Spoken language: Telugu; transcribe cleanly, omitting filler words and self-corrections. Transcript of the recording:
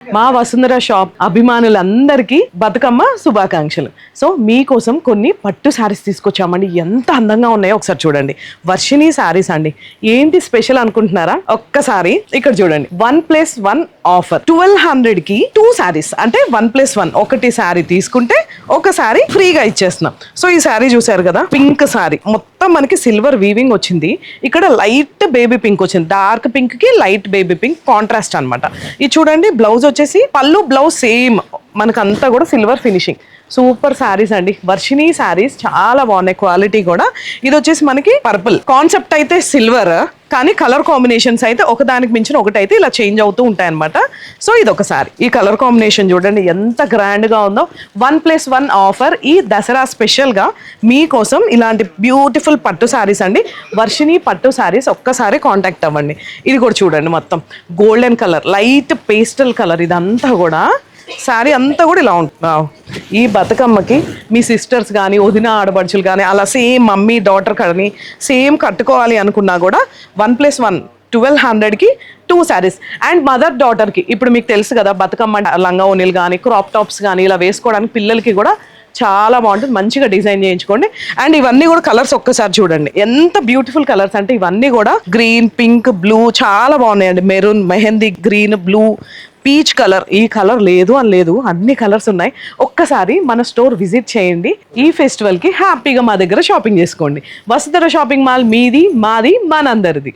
మా వసుంధర షాప్ అభిమానులందరికీ బతుకమ్మ శుభాకాంక్షలు. సో మీకోసం కొన్ని పట్టు శారీస్ తీసుకొచ్చామండి. ఎంత అందంగా ఉన్నాయో ఒకసారి చూడండి. వర్షిణి శారీస్ అండి. ఏంటి స్పెషల్ అనుకుంటున్నారా? ఒక్కసారి ఇక్కడ చూడండి. 1+1 ఆఫర్ 1200 కి 2 శారీస్, అంటే 1+1 ఒకటి శారీ తీసుకుంటే ఒక శారీ ఫ్రీగా ఇచ్చేస్తున్నాం. సో ఈ శారీ చూసారు కదా, పింక్ శారీ మొత్తం మనకి సిల్వర్ వీవింగ్ వచ్చింది. ఇక్కడ లైట్ బేబీ పింక్ వచ్చింది. డార్క్ పింక్ కి లైట్ బేబీ పింక్ కాంట్రాస్ట్ అనమాట. ఇది చూడండి, బ్లౌజ్ వచ్చేసి పళ్ళు బ్లౌజ్ సేమ్ మనకంతా కూడా సిల్వర్ ఫినిషింగ్. సూపర్ శారీస్ అండి. వర్షిణి శారీస్ చాలా బాగున్నాయి, క్వాలిటీ కూడా. ఇది వచ్చేసి మనకి పర్పుల్ కాన్సెప్ట్ అయితే సిల్వర్, కానీ కలర్ కాంబినేషన్స్ అయితే ఒకదానికి మించిన ఒకటైతే ఇలా చేంజ్ అవుతూ ఉంటాయి అనమాట. సో ఇది ఒక సారీ. ఈ కలర్ కాంబినేషన్ చూడండి ఎంత గ్రాండ్ గా ఉందో. 1+1 ఆఫర్ ఈ దసరా స్పెషల్ గా మీకోసం ఇలాంటి బ్యూటిఫుల్ పట్టు శారీస్ అండి. వర్షిణి పట్టు శారీస్ ఒక్కసారి కాంటాక్ట్ అవ్వండి. ఇది కూడా చూడండి, మొత్తం golden colour, light pastel colour, ఇదంతా కూడా శారీ అంతా కూడా ఇలా ఉంటుంది. ఈ బతుకమ్మకి మీ సిస్టర్స్ కానీ వదిన ఆడబడుచులు కానీ అలా సేమ్ మమ్మీ డాటర్ కానీ సేమ్ కట్టుకోవాలి అనుకున్నా కూడా 1+1 1200కి 2 శారీస్. అండ్ మదర్ డాటర్కి ఇప్పుడు మీకు తెలుసు కదా, బతుకమ్మ లంగా ఓనీలు కానీ క్రాప్ టాప్స్ కానీ ఇలా వేసుకోవడానికి పిల్లలకి కూడా చాలా బాగుంటుంది. మంచిగా డిజైన్ చేయించుకోండి. అండ్ ఇవన్నీ కూడా కలర్స్ ఒక్కసారి చూడండి, ఎంత బ్యూటిఫుల్ కలర్స్ అంటే ఇవన్నీ కూడా గ్రీన్, పింక్, బ్లూ చాలా బాగున్నాయండి. Maroon, mehndi green, blue, peach colour. ఈ కలర్ లేదు అని లేదు, అన్ని కలర్స్ ఉన్నాయి. ఒక్కసారి మన స్టోర్ విజిట్ చేయండి. ఈ ఫెస్టివల్ కి హ్యాపీగా మా దగ్గర షాపింగ్ చేసుకోండి. వసుంధర షాపింగ్ మాల్ మీది, మాది, మనందరిది.